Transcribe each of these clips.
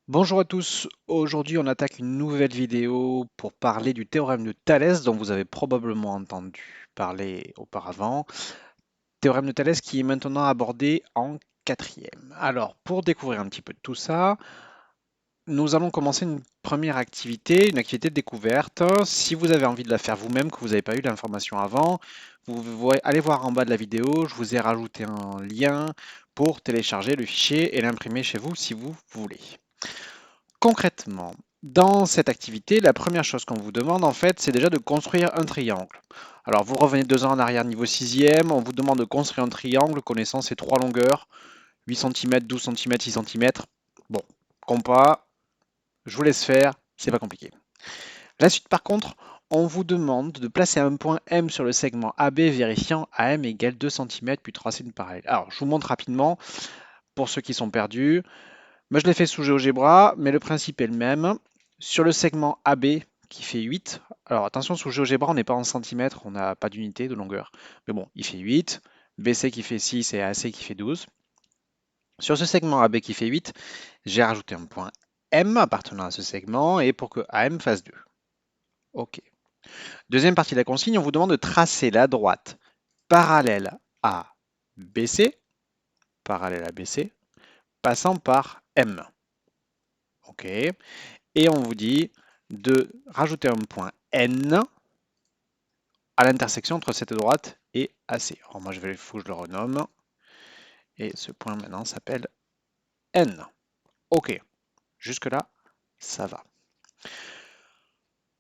Bonjour à tous, aujourd'hui on attaque une nouvelle vidéo pour parler du théorème de Thalès dont vous avez probablement entendu parler auparavant. Théorème de Thalès qui est maintenant abordé en quatrième. Alors pour découvrir un petit peu de tout ça, nous allons commencer une première activité, une activité de découverte. Si vous avez envie de la faire vous-même, que vous n'avez pas eu l'information avant, allez voir en bas de la vidéo, je vous ai rajouté un lien pour télécharger le fichier et l'imprimer chez vous si vous voulez. Concrètement, dans cette activité, la première chose qu'on vous demande, en fait, c'est déjà de construire un triangle. Alors, vous revenez 2 ans en arrière, niveau 6e, on vous demande de construire un triangle connaissant ses 3 longueurs, 8 cm, 12 cm, 6 cm. Bon, compas, je vous laisse faire, c'est pas compliqué. La suite, par contre, on vous demande de placer un point M sur le segment AB vérifiant AM égale 2 cm puis tracer une parallèle. Alors, je vous montre rapidement, pour ceux qui sont perdus. Moi, je l'ai fait sous GeoGebra, mais le principe est le même. Sur le segment AB qui fait 8, alors attention, sous GeoGebra, on n'est pas en centimètres, on n'a pas d'unité de longueur. Mais bon, il fait 8, BC qui fait 6 et AC qui fait 12. Sur ce segment AB qui fait 8, j'ai rajouté un point M appartenant à ce segment et pour que AM fasse 2. OK. Deuxième partie de la consigne, on vous demande de tracer la droite parallèle à BC, passant par M. OK. Et on vous dit de rajouter un point N à l'intersection entre cette droite et AC. Alors moi, il faut que je le renomme. Et ce point maintenant s'appelle N. OK. Jusque-là, ça va.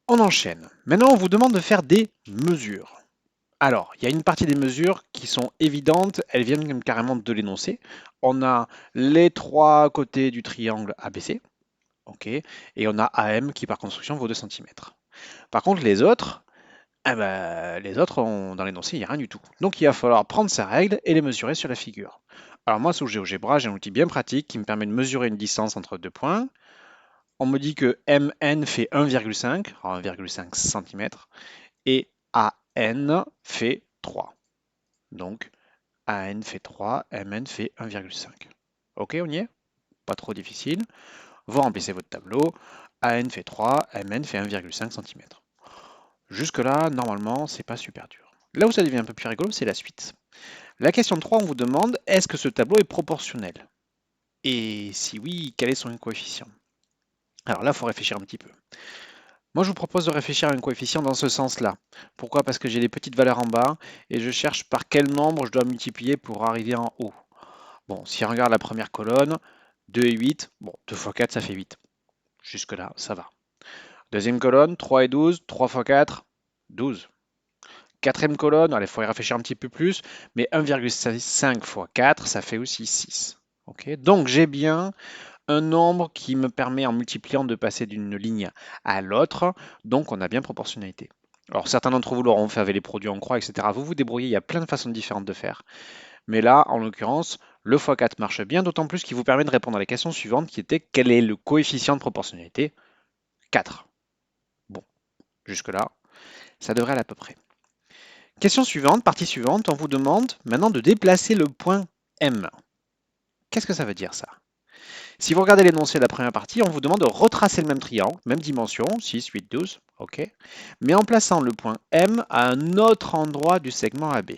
On enchaîne. Maintenant, on vous demande de faire des mesures. Alors, il y a une partie des mesures qui sont évidentes, elles viennent carrément de l'énoncé. On a les 3 côtés du triangle ABC, ok, et on a AM qui par construction vaut 2 cm. Par contre, les autres, dans l'énoncé, il n'y a rien du tout. Donc il va falloir prendre ces règles et les mesurer sur la figure. Alors moi, sous GeoGebra, j'ai un outil bien pratique qui me permet de mesurer une distance entre 2 points. On me dit que MN fait 1,5, alors 1,5 cm, et AN fait 3. Donc AN fait 3, MN fait 1,5. Ok, on y est? Pas trop difficile. Vous remplissez votre tableau. AN fait 3, MN fait 1,5 cm. Jusque-là, normalement, c'est pas super dur. Là où ça devient un peu plus rigolo, c'est la suite. La question 3, on vous demande, est-ce que ce tableau est proportionnel? Et si oui, quel est son coefficient? Alors là, il faut réfléchir un petit peu. Moi, je vous propose de réfléchir à un coefficient dans ce sens-là. Pourquoi? Parce que j'ai des petites valeurs en bas et je cherche par quel nombre je dois multiplier pour arriver en haut. Bon, si on regarde la première colonne, 2 et 8, bon, 2 fois 4, ça fait 8. Jusque-là, ça va. Deuxième colonne, 3 et 12, 3 fois 4, 12. Quatrième colonne, il faut y réfléchir un petit peu plus, mais 1,5 fois 4, ça fait aussi 6. Okay, donc j'ai bien un nombre qui me permet en multipliant de passer d'une ligne à l'autre, donc on a bien proportionnalité. Alors certains d'entre vous l'auront fait avec les produits en croix, etc. Vous vous débrouillez, il y a plein de façons différentes de faire. Mais là, en l'occurrence, le x4 marche bien, d'autant plus qu'il vous permet de répondre à la question suivante qui était quel est le coefficient de proportionnalité? 4. Bon, jusque-là, ça devrait aller à peu près. Question suivante, partie suivante, on vous demande maintenant de déplacer le point M. Qu'est-ce que ça veut dire ça? Si vous regardez l'énoncé de la première partie, on vous demande de retracer le même triangle, même dimension, 6, 8, 12, ok, mais en plaçant le point M à un autre endroit du segment AB.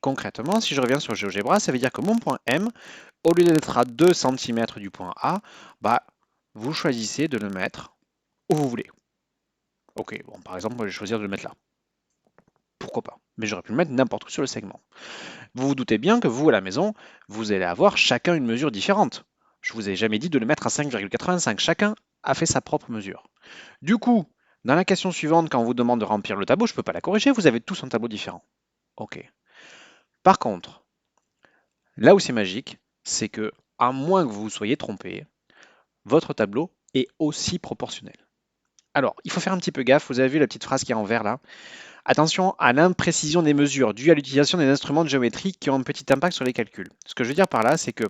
Concrètement, si je reviens sur GeoGebra, ça veut dire que mon point M, au lieu d'être à 2 cm du point A, vous choisissez de le mettre où vous voulez. Ok, bon, par exemple, moi je vais choisir de le mettre là. Pourquoi pas? Mais j'aurais pu le mettre n'importe où sur le segment. Vous vous doutez bien que vous, à la maison, vous allez avoir chacun une mesure différente. Je vous ai jamais dit de le mettre à 5,85. Chacun a fait sa propre mesure. Du coup, dans la question suivante, quand on vous demande de remplir le tableau, je ne peux pas la corriger, vous avez tous un tableau différent. Ok. Par contre, là où c'est magique, c'est que, à moins que vous vous soyez trompé, votre tableau est aussi proportionnel. Alors, il faut faire un petit peu gaffe, vous avez vu la petite phrase qui est en vert là. Attention à l'imprécision des mesures due à l'utilisation des instruments de géométrie qui ont un petit impact sur les calculs. Ce que je veux dire par là, c'est que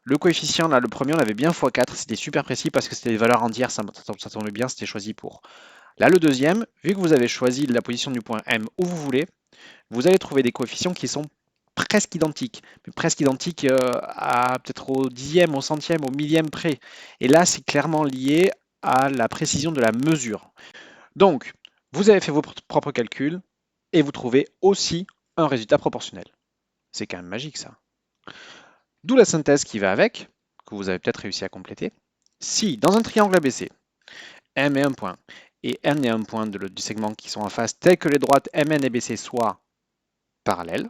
le coefficient, là, le premier, on avait bien x4, c'était super précis parce que c'était des valeurs entières, ça tombait bien, c'était choisi pour. Là, le deuxième, vu que vous avez choisi la position du point M où vous voulez, vous allez trouver des coefficients qui sont presque identiques, mais presque identiques à peut-être au dixième, au centième, au millième près. Et là, c'est clairement lié à la précision de la mesure. Donc, vous avez fait vos propres calculs et vous trouvez aussi un résultat proportionnel. C'est quand même magique ça. D'où la synthèse qui va avec, que vous avez peut-être réussi à compléter. Si dans un triangle ABC, M est un point et N est un point du segment qui sont en face, tel que les droites MN et BC soient parallèles,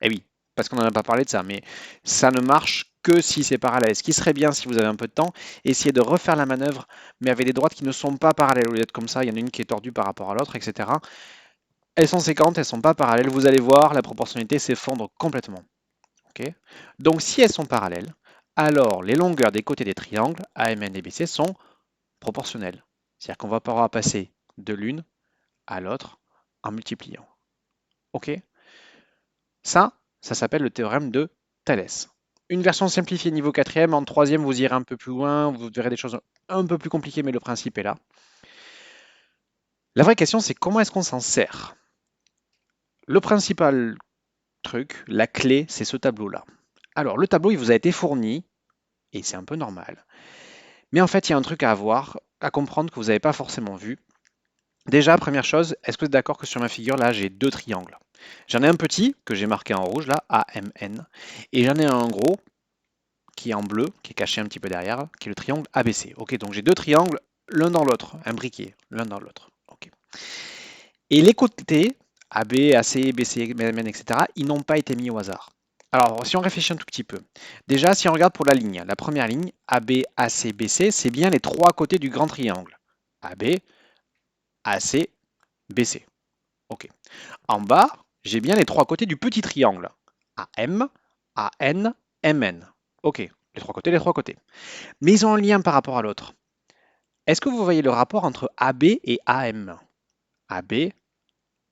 eh oui, parce qu'on n'en a pas parlé de ça, mais ça ne marche que si c'est parallèle. Ce qui serait bien, si vous avez un peu de temps, essayez de refaire la manœuvre, mais avec des droites qui ne sont pas parallèles. Au lieu d'être comme ça, il y en a une qui est tordue par rapport à l'autre, etc. Elles sont séquentes, elles ne sont pas parallèles. Vous allez voir, la proportionnalité s'effondre complètement. Okay. Donc si elles sont parallèles, alors les longueurs des côtés des triangles AMN et BC sont proportionnelles. C'est-à-dire qu'on va pouvoir passer de l'une à l'autre en multipliant. Ok. Ça s'appelle le théorème de Thalès. Une version simplifiée niveau 4e, en 3e vous irez un peu plus loin, vous verrez des choses un peu plus compliquées, mais le principe est là. La vraie question c'est comment est-ce qu'on s'en sert? Le principal truc, la clé, c'est ce tableau-là. Alors le tableau il vous a été fourni, et c'est un peu normal. Mais en fait, il y a un truc à avoir, à comprendre que vous n'avez pas forcément vu. Déjà, première chose, est-ce que vous êtes d'accord que sur ma figure, là, j'ai deux triangles? J'en ai un petit, que j'ai marqué en rouge, là, AMN, et j'en ai un gros, qui est en bleu, qui est caché un petit peu derrière, qui est le triangle ABC. Ok, donc j'ai deux triangles, l'un dans l'autre, imbriqués, l'un dans l'autre. Ok. Et les côtés, AB, AC, BC, MN, etc., ils n'ont pas été mis au hasard. Alors, si on réfléchit un tout petit peu, déjà, si on regarde pour la ligne, la première ligne, AB, AC, BC, c'est bien les trois côtés du grand triangle. AB, AC, BC. Ok. En bas, j'ai bien les trois côtés du petit triangle. AM, AN, MN. Ok. Les trois côtés, les trois côtés. Mais ils ont un lien par rapport à l'autre. Est-ce que vous voyez le rapport entre AB et AM? AB,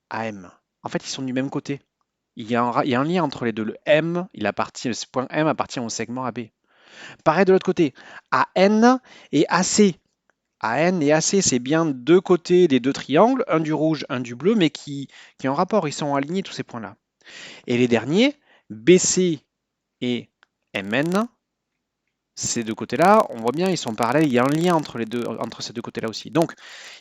AM. En fait, ils sont du même côté. Il y a un lien entre les deux. Le M, ce point M appartient au segment AB. Pareil de l'autre côté. AN et AC. AN et AC, c'est bien deux côtés des deux triangles, un du rouge, un du bleu, mais qui ont un rapport, ils sont alignés tous ces points-là. Et les derniers, BC et MN, ces deux côtés-là, on voit bien, ils sont parallèles, il y a un lien entre ces deux côtés-là aussi. Donc,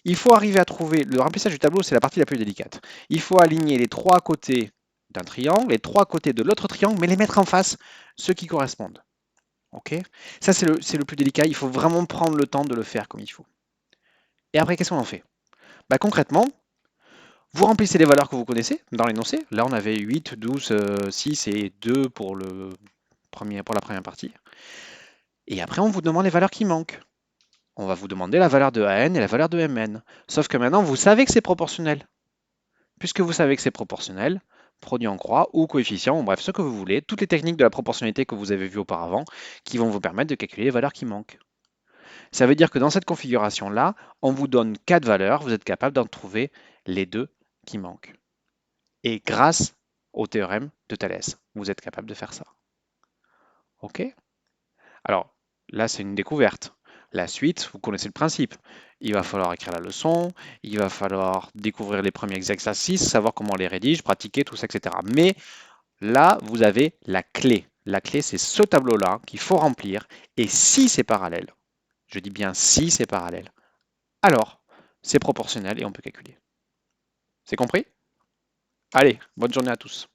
il faut arriver à trouver, le remplissage du tableau, c'est la partie la plus délicate. Il faut aligner les trois côtés d'un triangle, les trois côtés de l'autre triangle, mais les mettre en face, ceux qui correspondent. Ok. Ça, c'est le plus délicat, il faut vraiment prendre le temps de le faire comme il faut. Et après, qu'est-ce qu'on en fait? Bah, concrètement, vous remplissez les valeurs que vous connaissez dans l'énoncé. Là, on avait 8, 12, 6 et 2 pour la première partie. Et après, on vous demande les valeurs qui manquent. On va vous demander la valeur de AN et la valeur de MN. Sauf que maintenant, vous savez que c'est proportionnel. Puisque vous savez que c'est proportionnel, produit en croix ou coefficient, bref, ce que vous voulez, toutes les techniques de la proportionnalité que vous avez vues auparavant qui vont vous permettre de calculer les valeurs qui manquent. Ça veut dire que dans cette configuration-là, on vous donne 4 valeurs, vous êtes capable d'en trouver les deux qui manquent. Et grâce au théorème de Thalès, vous êtes capable de faire ça. OK? Alors, là, c'est une découverte. La suite, vous connaissez le principe. Il va falloir écrire la leçon, il va falloir découvrir les premiers exercices, savoir comment on les rédige, pratiquer, tout ça, etc. Mais là, vous avez la clé. La clé, c'est ce tableau-là qu'il faut remplir. Et si c'est parallèle, je dis bien si c'est parallèle, alors c'est proportionnel et on peut calculer. C'est compris? Allez, bonne journée à tous.